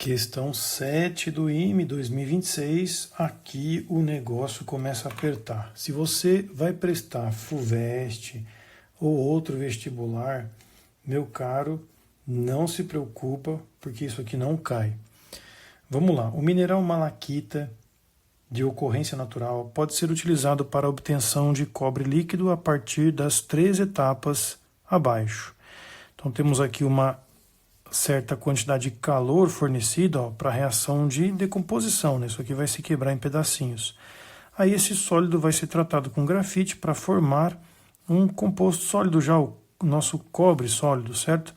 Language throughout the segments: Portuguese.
Questão 7 do IME 2026, aqui o negócio começa a apertar. Se você vai prestar FUVEST ou outro vestibular, meu caro, não se preocupa, porque isso aqui não cai. Vamos lá, o mineral malaquita de ocorrência natural pode ser utilizado para a obtenção de cobre líquido a partir das 3 etapas abaixo. Então temos aqui uma certa quantidade de calor fornecida para a reação de decomposição, né? Isso aqui vai se quebrar em pedacinhos. Aí esse sólido vai ser tratado com grafite para formar um composto sólido, já o nosso cobre sólido, certo?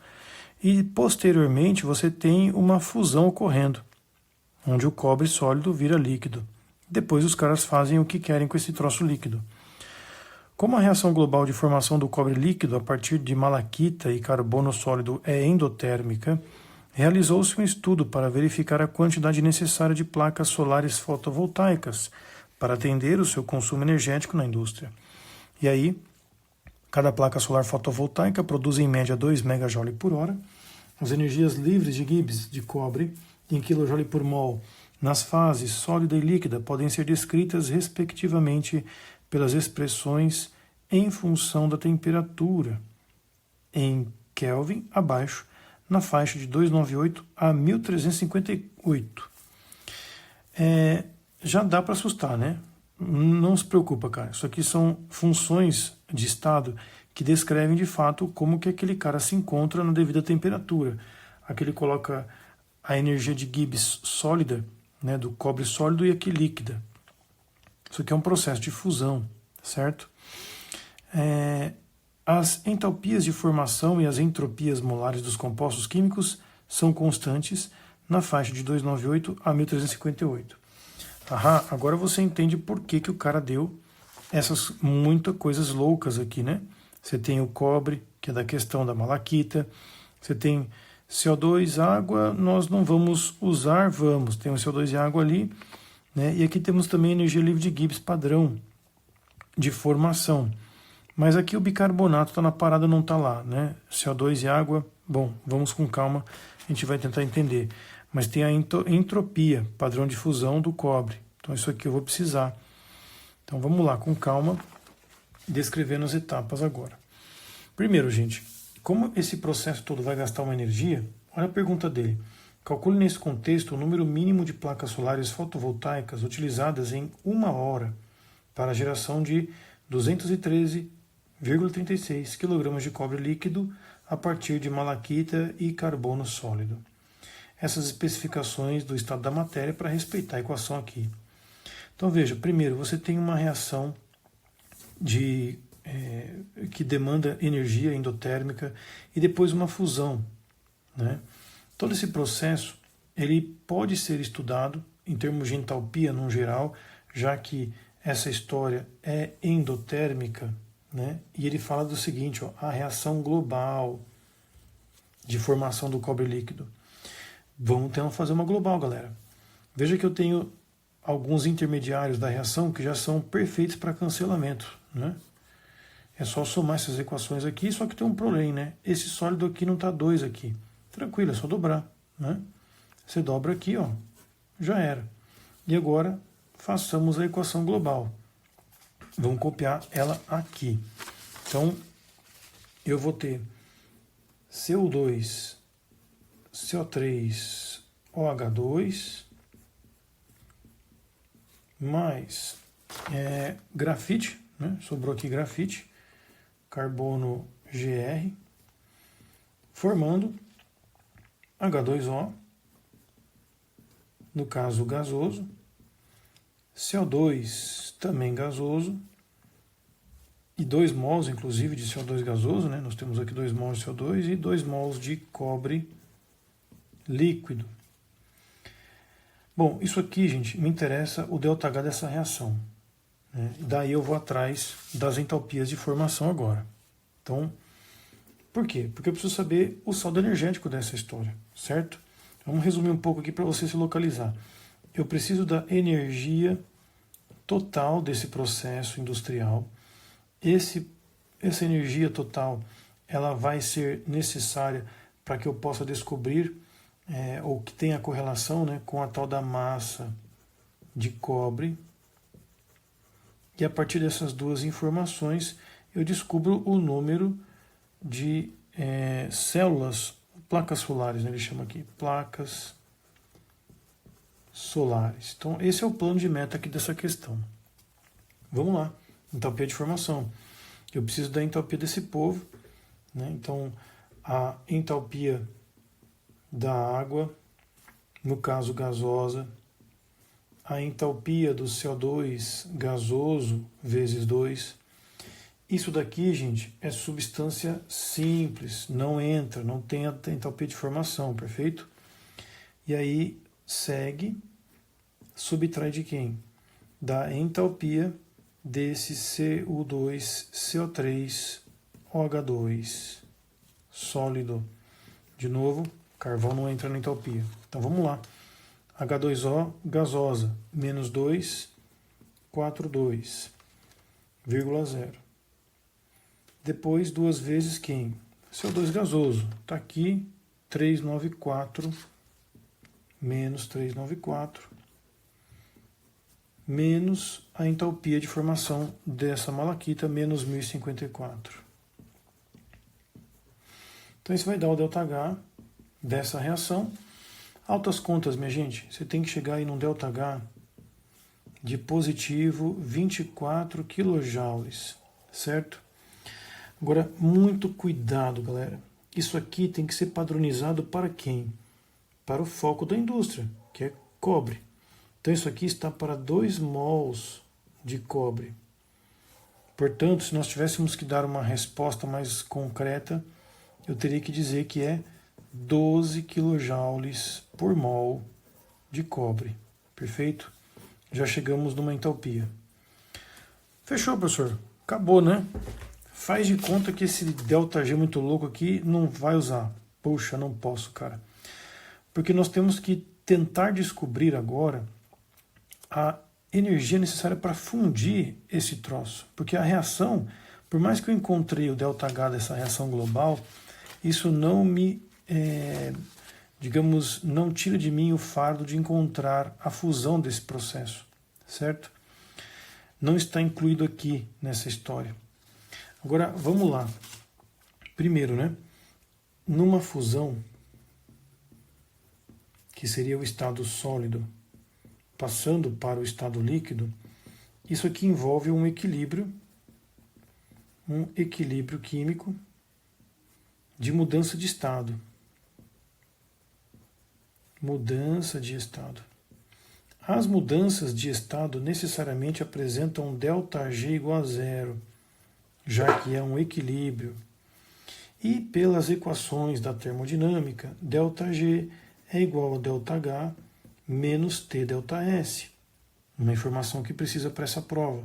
E posteriormente você tem uma fusão ocorrendo, onde o cobre sólido vira líquido. Depois os caras fazem o que querem com esse troço líquido. Como a reação global de formação do cobre líquido a partir de malaquita e carbono sólido é endotérmica, realizou-se um estudo para verificar a quantidade necessária de placas solares fotovoltaicas para atender o seu consumo energético na indústria. E aí, cada placa solar fotovoltaica produz em média 2 MJ por hora. As energias livres de Gibbs de cobre em kJ por mol nas fases sólida e líquida podem ser descritas respectivamente pelas expressões em função da temperatura em Kelvin abaixo, na faixa de 298 a 1358. Já dá para assustar, né? Não se preocupa, cara. Isso aqui são funções de estado que descrevem de fato como que aquele cara se encontra na devida temperatura. Aqui ele coloca a energia de Gibbs sólida, né, do cobre sólido, e aqui líquida. Isso aqui é um processo de fusão, certo? As entalpias de formação e as entropias molares dos compostos químicos são constantes na faixa de 298 a 1358. Agora você entende por que o cara deu essas muitas coisas loucas aqui, né? Você tem o cobre, que é da questão da malaquita, você tem CO2, água, nós não vamos usar, tem o CO2 e água ali, né? E aqui temos também energia livre de Gibbs padrão de formação. Mas aqui o bicarbonato está na parada, não está lá, né? CO2 e água, bom, vamos com calma, a gente vai tentar entender. Mas tem a entropia, padrão de fusão do cobre. Então isso aqui eu vou precisar. Então vamos lá, com calma, descrevendo as etapas agora. Primeiro, gente, como esse processo todo vai gastar uma energia, olha a pergunta dele. Calcule nesse contexto o número mínimo de placas solares fotovoltaicas utilizadas em 1 hora para a geração de 213,36 kg de cobre líquido a partir de malaquita e carbono sólido. Essas especificações do estado da matéria para respeitar a equação aqui. Então veja, primeiro você tem uma reação que demanda energia endotérmica e depois uma fusão, né? Todo esse processo ele pode ser estudado em termos de entalpia no geral, já que essa história é endotérmica, né? E ele fala do seguinte, a reação global de formação do cobre líquido. Vamos tentar fazer uma global, galera. Veja que eu tenho alguns intermediários da reação que já são perfeitos para cancelamento, né? É só somar essas equações aqui, só que tem um problema, né? Esse sólido aqui não está 2 aqui. Tranquilo, é só dobrar, né? Você dobra aqui, ó, já era. E agora façamos a equação global. Vamos copiar ela aqui. Então, eu vou ter CO2, CO3, OH2, mais grafite, né? Sobrou aqui grafite, carbono Gr, formando H2O, no caso gasoso, CO2 também gasoso, e 2 mols inclusive de CO2 gasoso, né? Nós temos aqui 2 mols de CO2 e 2 mols de cobre líquido. Bom, isso aqui, gente, me interessa o ΔH dessa reação, né? Daí eu vou atrás das entalpias de formação agora. Então, por quê? Porque eu preciso saber o saldo energético dessa história, certo? Vamos resumir um pouco aqui para você se localizar. Eu preciso da energia total desse processo industrial. Essa energia total ela vai ser necessária para que eu possa descobrir ou que tem a correlação, né, com a tal da massa de cobre. E a partir dessas duas informações eu descubro o número de células, placas solares, né, ele chama aqui, placas solares. Então esse é o plano de meta aqui dessa questão. Vamos lá, entalpia de formação. Eu preciso da entalpia desse povo, né? Então a entalpia da água, no caso gasosa, a entalpia do CO2 gasoso vezes 2. Isso daqui, gente, é substância simples, não entra, não tem a entalpia de formação, perfeito? E aí segue, subtrai de quem? Da entalpia desse Cu2CO3OH2 sólido. De novo, carvão não entra na entalpia. Então vamos lá. H2O gasosa, menos 2, 4,2, 0,0. Depois, duas vezes quem? CO2 gasoso. Está aqui, 394, menos 394, menos a entalpia de formação dessa malaquita, menos 1054. Então isso vai dar o ΔH dessa reação. Altas contas, minha gente, você tem que chegar aí num ΔH de positivo 24 kJ, certo? Agora, muito cuidado, galera. Isso aqui tem que ser padronizado para quem? Para o foco da indústria, que é cobre. Então isso aqui está para 2 mols de cobre. Portanto, se nós tivéssemos que dar uma resposta mais concreta, eu teria que dizer que é 12 kJ por mol de cobre. Perfeito? Já chegamos numa entalpia. Fechou, professor? Acabou, né? Faz de conta que esse ΔG muito louco aqui não vai usar. Poxa, não posso, cara. Porque nós temos que tentar descobrir agora a energia necessária para fundir esse troço. Porque a reação, por mais que eu encontrei o ΔH dessa reação global, isso não me, digamos, não tira de mim o fardo de encontrar a fusão desse processo, certo? Não está incluído aqui nessa história. Agora, vamos lá. Primeiro, né? Numa fusão, que seria o estado sólido, passando para o estado líquido, isso aqui envolve um equilíbrio químico de mudança de estado. Mudança de estado. As mudanças de estado necessariamente apresentam ΔG igual a zero, já que é um equilíbrio. E pelas equações da termodinâmica, ΔG é igual a ΔH menos TΔS, uma informação que precisa para essa prova.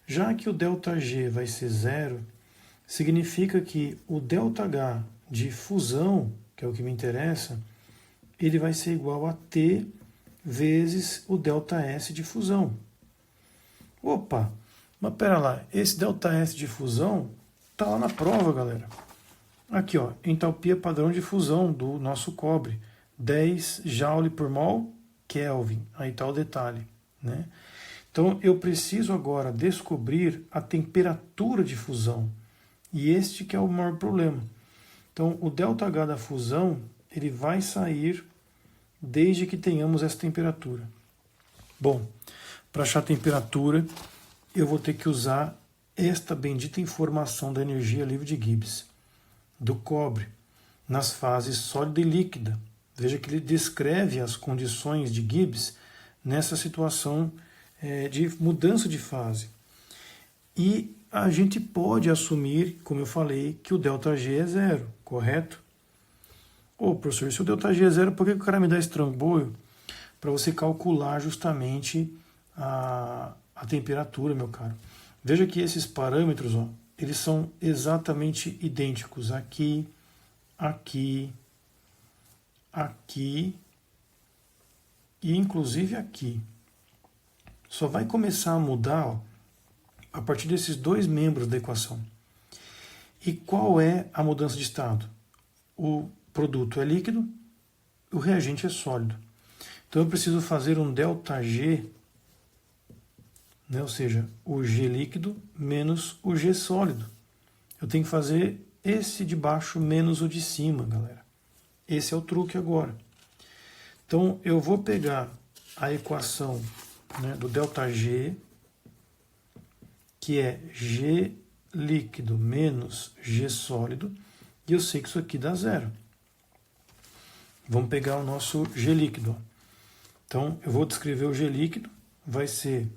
Já que o ΔG vai ser zero, significa que o ΔH de fusão, que é o que me interessa, ele vai ser igual a T vezes o ΔS de fusão. Opa, mas pera lá, esse ΔS de fusão está lá na prova, galera. Aqui, ó, entalpia padrão de fusão do nosso cobre, 10 Joule por mol Kelvin, aí está o detalhe, né? Então eu preciso agora descobrir a temperatura de fusão, e este que é o maior problema. Então o ΔH da fusão, ele vai sair desde que tenhamos essa temperatura. Bom, para achar a temperatura, eu vou ter que usar esta bendita informação da energia livre de Gibbs, do cobre, nas fases sólida e líquida. Veja que ele descreve as condições de Gibbs nessa situação de mudança de fase. E a gente pode assumir, como eu falei, que o ΔG é zero, correto? Ô, professor, se o ΔG é zero, por que o cara me dá esse trambolho? Para você calcular justamente a temperatura, meu caro. Veja que esses parâmetros, ó, eles são exatamente idênticos. Aqui, aqui, aqui e inclusive aqui. Só vai começar a mudar, ó, a partir desses dois membros da equação. E qual é a mudança de estado? O produto é líquido, o reagente é sólido. Então eu preciso fazer um ΔG, né? Ou seja, o G líquido menos o G sólido. Eu tenho que fazer esse de baixo menos o de cima, galera. Esse é o truque agora. Então eu vou pegar a equação, né, do ΔG, que é G líquido menos G sólido, e eu sei que isso aqui dá zero. Vamos pegar o nosso G líquido. Então, eu vou descrever o G líquido, vai ser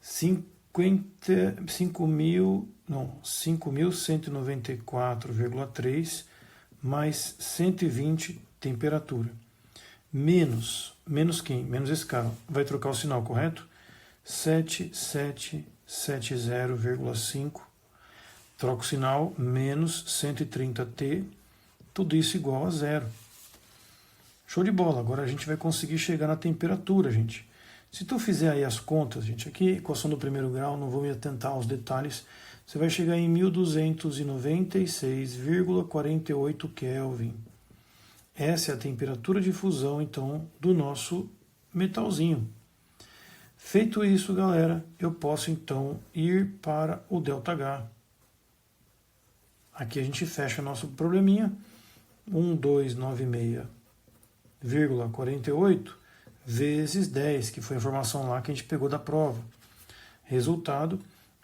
5.194,3 mais 120 temperatura. Menos quem? Menos esse cara. Vai trocar o sinal, correto? 7770,5. Troca o sinal, menos 130T. Tudo isso igual a zero. Show de bola. Agora a gente vai conseguir chegar na temperatura, gente. Se tu fizer aí as contas, gente, aqui, equação do primeiro grau, não vou me atentar aos detalhes, você vai chegar em 1296,48 Kelvin. Essa é a temperatura de fusão, então, do nosso metalzinho. Feito isso, galera, eu posso, então, ir para o ΔH. Aqui a gente fecha nosso probleminha. 1296,48 vezes 10, que foi a informação lá que a gente pegou da prova. Resultado,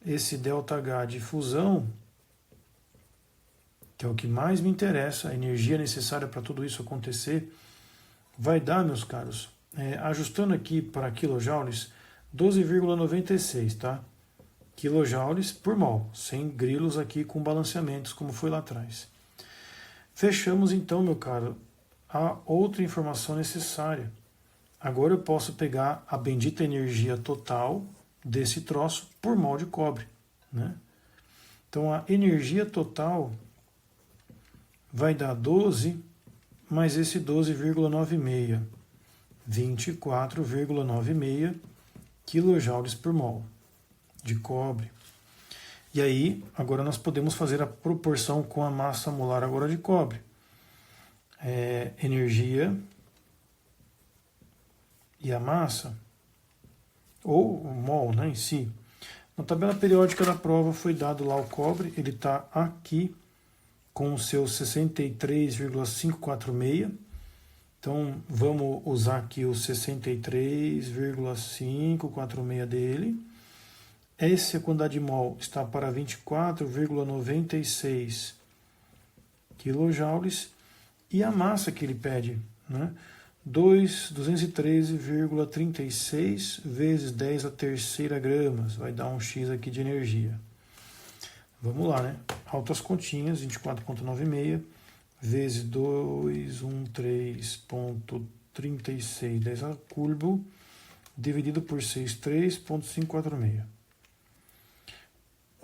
esse ΔH de fusão, que é o que mais me interessa, a energia necessária para tudo isso acontecer, vai dar, meus caros, ajustando aqui para quilojoules, 12,96, tá? Quilojoules por mol, sem grilos aqui com balanceamentos, como foi lá atrás. Fechamos então, meu caro, a outra informação necessária. Agora eu posso pegar a bendita energia total desse troço por mol de cobre, né? Então a energia total vai dar 12 mais esse 12,96, 24,96 quilojoules por mol de cobre. E aí, agora nós podemos fazer a proporção com a massa molar agora de cobre. Energia e a massa, ou o mol, né, em si. Na tabela periódica da prova foi dado lá o cobre, ele está aqui com o seu 63,546. Então vamos usar aqui o 63,546 dele. Essa quantidade de mol está para 24,96 quilojoules. E a massa que ele pede, né? 213,36 vezes 10 a terceira gramas. Vai dar um X aqui de energia. Vamos lá, né? Altas continhas, 24,96 vezes 213,36 10 a cubo, dividido por 6, 3,546.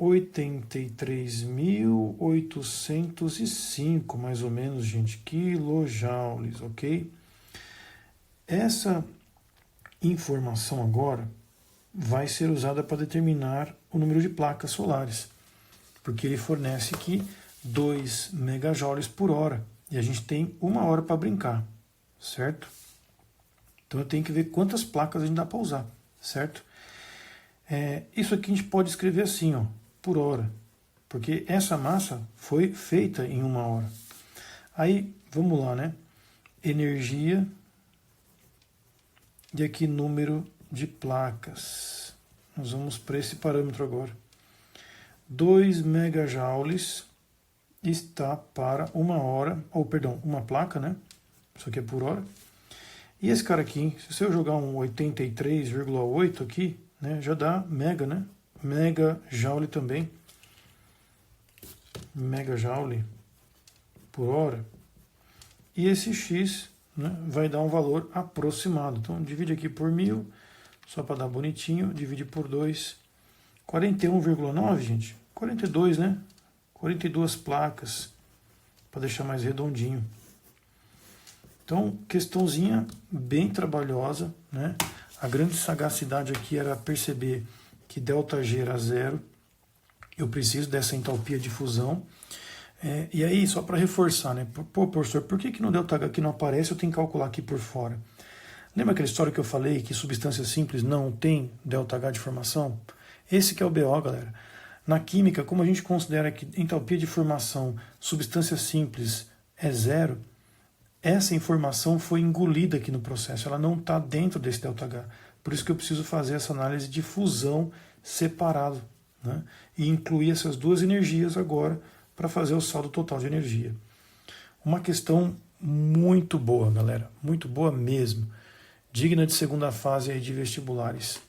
83.805, mais ou menos, gente, quilojoules, ok? Essa informação agora vai ser usada para determinar o número de placas solares, porque ele fornece aqui 2 megajoules por hora, e a gente tem 1 hora para brincar, certo? Então eu tenho que ver quantas placas a gente dá para usar, certo? Isso aqui a gente pode escrever assim, ó, por hora, porque essa massa foi feita em 1 hora. Aí, vamos lá, né? Energia, e aqui número de placas. Nós vamos para esse parâmetro agora. 2 megajoules está para 1 hora, ou perdão, uma placa, né? Isso aqui é por hora. E esse cara aqui, se eu jogar um 83,8 aqui, né, já dá mega, né? Megajoule também. Megajoule por hora. E esse X, né, vai dar um valor aproximado. Então, divide aqui por 1000, só para dar bonitinho. Divide por 2. 41,9, gente. 42, né? 42 placas, para deixar mais redondinho. Então, questãozinha bem trabalhosa, né? A grande sagacidade aqui era perceber que ΔG era zero. Eu preciso dessa entalpia de fusão. E aí, só para reforçar, né? Pô, professor, por que no ΔH aqui não aparece, eu tenho que calcular aqui por fora? Lembra aquela história que eu falei que substância simples não tem ΔH de formação? Esse que é o BO, galera. Na química, como a gente considera que entalpia de formação, substância simples é zero, essa informação foi engolida aqui no processo, ela não está dentro desse ΔH. Por isso que eu preciso fazer essa análise de fusão separado, né? E incluir essas duas energias agora para fazer o saldo total de energia. Uma questão muito boa, galera, muito boa mesmo. Digna de segunda fase aí de vestibulares.